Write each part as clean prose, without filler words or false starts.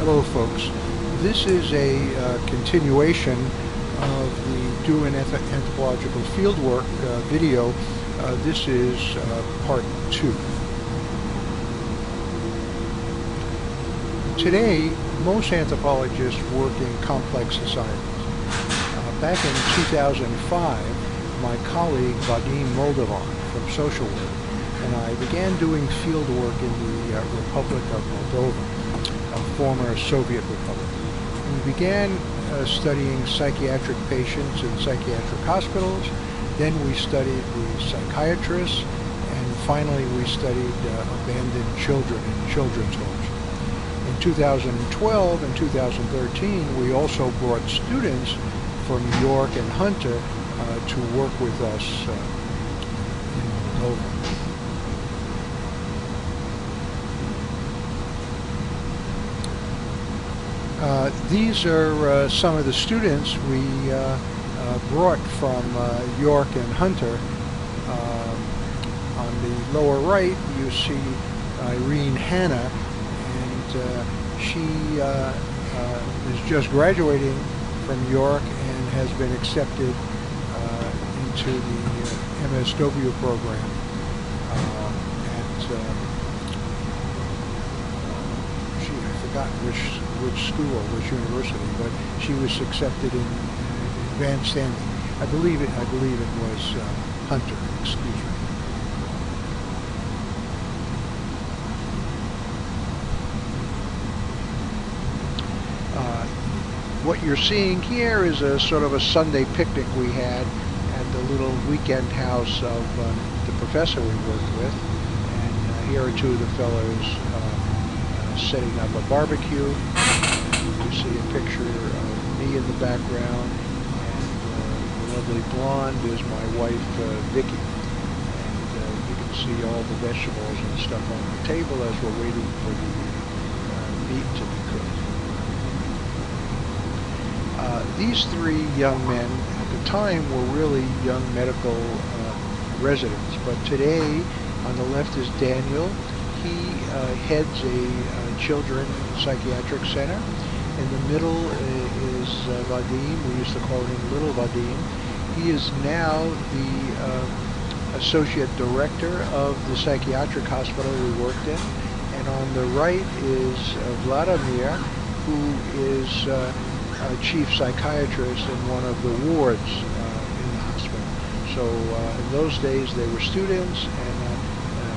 Hello folks, this is a continuation of the Do an Anthropological Fieldwork video. This is part 2. Today, most anthropologists work in complex societies. Back in 2005, my colleague Vadim Moldovan from Social Work and I began doing field work in the Republic of Moldova, a former Soviet republic. We began studying psychiatric patients in psychiatric hospitals, then we studied the psychiatrists, and finally we studied abandoned children in children's homes. In 2012 and 2013, we also brought students from York and Hunter to work with us in Moldova. These are some of the students we brought from York and Hunter. On the lower right you see Irene Hanna, and she is just graduating from York and has been accepted into the MSW program at I've forgotten which school, which university, but she was accepted in advanced standing. I believe it was Hunter. Excuse me. What you're seeing here is a sort of a Sunday picnic we had at the little weekend house of the professor we worked with, and here are two of the fellows setting up a barbecue. You see a picture of me in the background, and the lovely blonde is my wife Vicky, and you can see all the vegetables and stuff on the table as we're waiting for the meat to be cooked. These three young men at the time were really young medical residents, but today on the left is Daniel. He heads a children psychiatric center. In the middle is Vadim. We used to call him Little Vadim. He is now the associate director of the psychiatric hospital we worked in. And on the right is Vladimir, who is chief psychiatrist in one of the wards in the hospital. So in those days they were students, and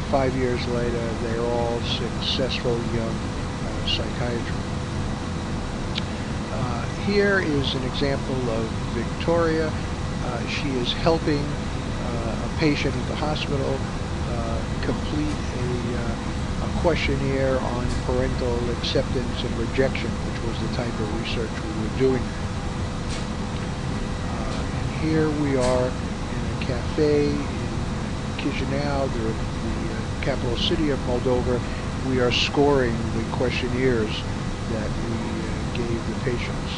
5 years later they're all successful young psychiatrists. Here is an example of Victoria. She is helping a patient at the hospital complete a questionnaire on parental acceptance and rejection, which was the type of research we were doing. And here we are in a cafe in Chisinau, the capital city of Moldova. We are scoring the questionnaires that we gave the patients.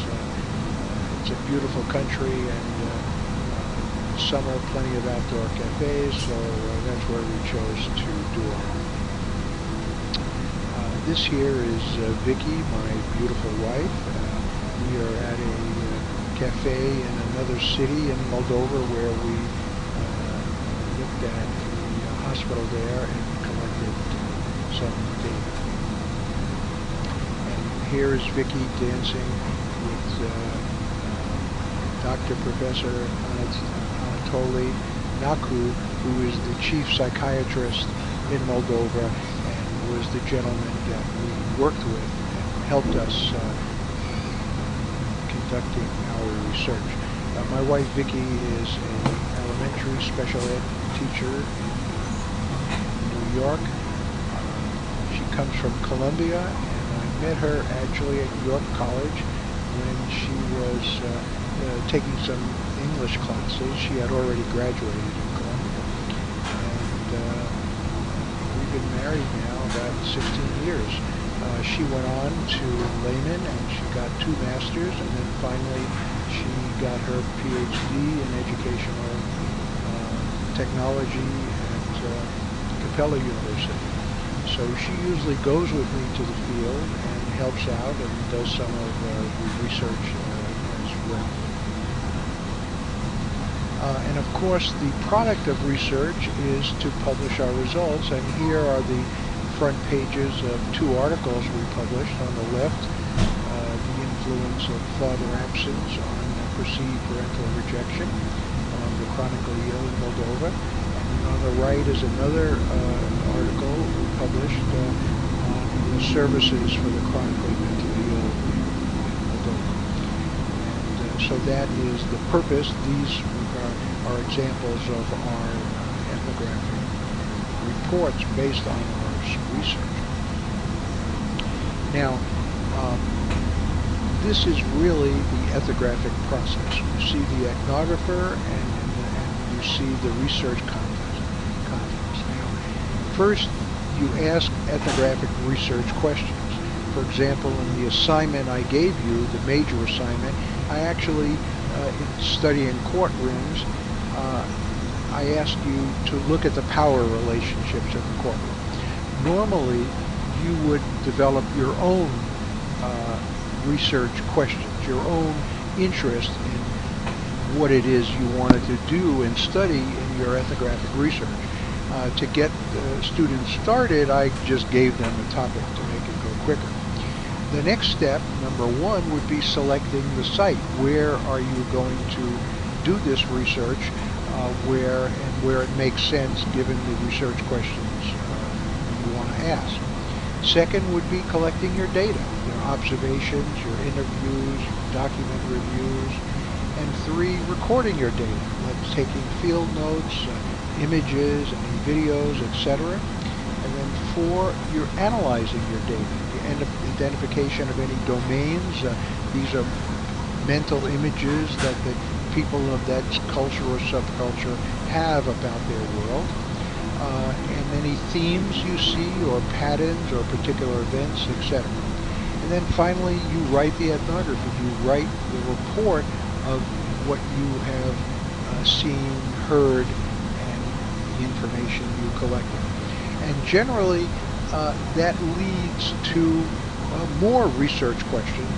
It's a beautiful country, and summer, plenty of outdoor cafes, so that's where we chose to do our. This here is Vicky, my beautiful wife. We are at a cafe in another city in Moldova where we looked at the hospital there and collected some data. And here is Vicky dancing with Dr. Professor Anatoly Naku, who is the chief psychiatrist in Moldova and was the gentleman that we worked with and helped us conducting our research. My wife Vicky is an elementary special ed teacher in New York. She comes from Columbia, and I met her actually at York College when she was taking some English classes. She had already graduated in Columbia, and we've been married now about 16 years. She went on to Lehman and she got 2 masters, and then finally she got her PhD in educational technology at Capella University. So she usually goes with me to the field and helps out and does some of the research as well. And of course, the product of research is to publish our results, and here are the front pages of two articles we published. On the left, the influence of father absence on perceived parental rejection of the chronically ill in Moldova. And on the right is another article we published on the services for the chronically mentally ill in Moldova. And so that is the purpose. These are examples of our ethnographic reports based on our research. Now, this is really the ethnographic process. You see the ethnographer and you see the research context. Now, first, you ask ethnographic research questions. For example, in the assignment I gave you, the major assignment, I actually, in studying courtrooms, I asked you to look at the power relationships in the courtroom. Normally, you would develop your own research questions, your own interest in what it is you wanted to do and study in your ethnographic research. To get students started, I just gave them a topic to make it go quicker. The next step, number one, would be selecting the site. Where are you going to do this research? Where it makes sense given the research questions you want to ask. Second would be collecting your data, your observations, your interviews, your document reviews. And three, recording your data. That's taking field notes, images, any videos, etc. And then four, you're analyzing your data. The identification of any domains. These are mental images that the people of that culture or subculture have about their world. And any themes you see or patterns or particular events, etc. And then finally, you write the ethnography. You write the report of what you have seen, heard, and the information you collected. And generally, that leads to more research questions,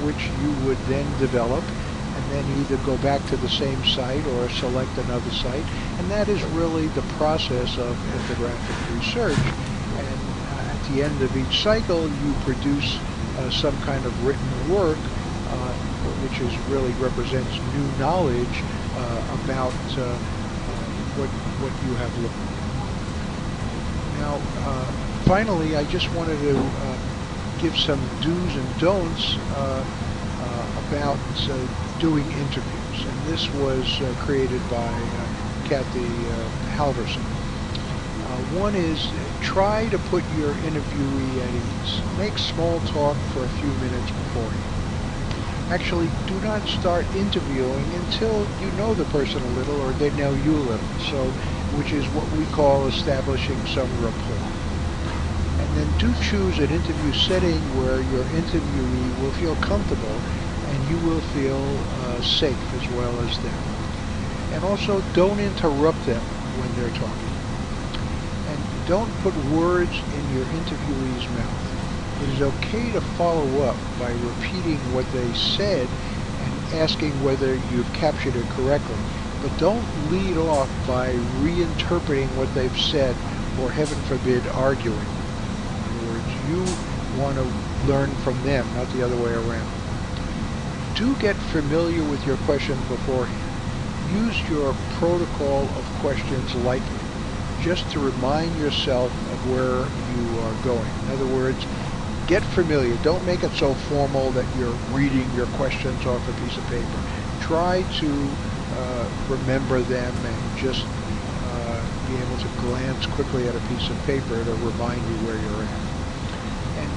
which you would then develop and then either go back to the same site or select another site. And that is really the process of ethnographic research. And at the end of each cycle, you produce some kind of written work, which is really represents new knowledge about what you have looked at. Now, finally, I just wanted to give some do's and don'ts about doing interviews, and this was created by Kathy Halverson. One is try to put your interviewee at ease. Make small talk for a few minutes beforehand. Actually, do not start interviewing until you know the person a little or they know you a little, so which is what we call establishing some rapport. And then do choose an interview setting where your interviewee will feel comfortable and you will feel safe as well as them. And also, don't interrupt them when they're talking. And don't put words in your interviewee's mouth. It is okay to follow up by repeating what they said and asking whether you've captured it correctly. But don't lead off by reinterpreting what they've said or, heaven forbid, arguing. In other words, you want to learn from them, not the other way around. Do get familiar with your questions beforehand. Use your protocol of questions lightly, just to remind yourself of where you are going. In other words, get familiar. Don't make it so formal that you're reading your questions off a piece of paper. Try to remember them and just be able to glance quickly at a piece of paper to remind you where you're at. And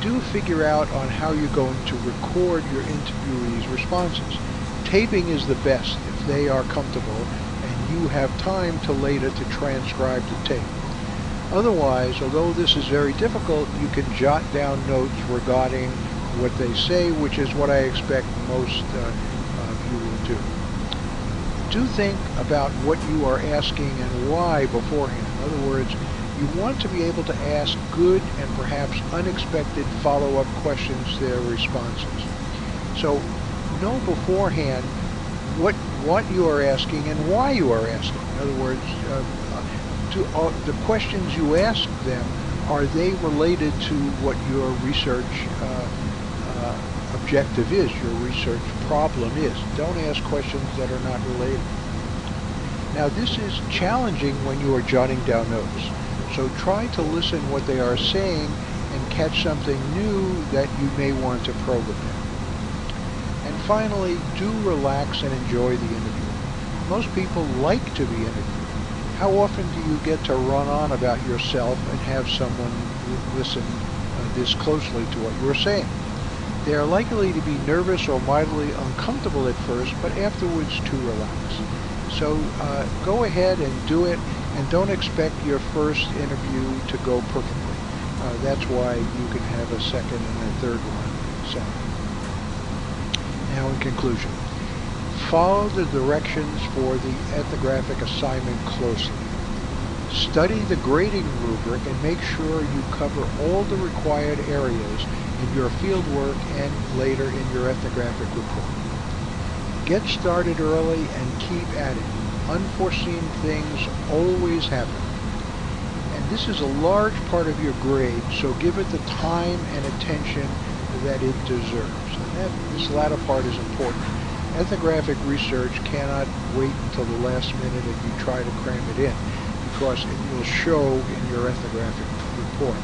do figure out on how you're going to record your interviewees' responses. Taping is the best if they are comfortable and you have time to later to transcribe the tape. Otherwise, although this is very difficult, you can jot down notes regarding what they say, which is what I expect most of you will do. Do think about what you are asking and why beforehand. In other words, You want to be able to ask good and perhaps unexpected follow-up questions to their responses. So know beforehand what you are asking and why you are asking. In other words, the questions you ask them, are they related to what your research objective is, your research problem is? Don't ask questions that are not related. Now, this is challenging when you are jotting down notes. So try to listen what they are saying and catch something new that you may want to probe about. And finally, do relax and enjoy the interview. Most people like to be interviewed. How often do you get to run on about yourself and have someone listen this closely to what you're saying? They are likely to be nervous or mildly uncomfortable at first, but afterwards to relax. So go ahead and do it, and don't expect your first interview to go perfectly. That's why you can have a second and a third one. So, now in conclusion, follow the directions for the ethnographic assignment closely. Study the grading rubric and make sure you cover all the required areas in your fieldwork and later in your ethnographic report. Get started early and keep at it. Unforeseen things always happen. And this is a large part of your grade, so give it the time and attention that it deserves. And this latter part is important. Ethnographic research cannot wait until the last minute and you try to cram it in, because it will show in your ethnographic report.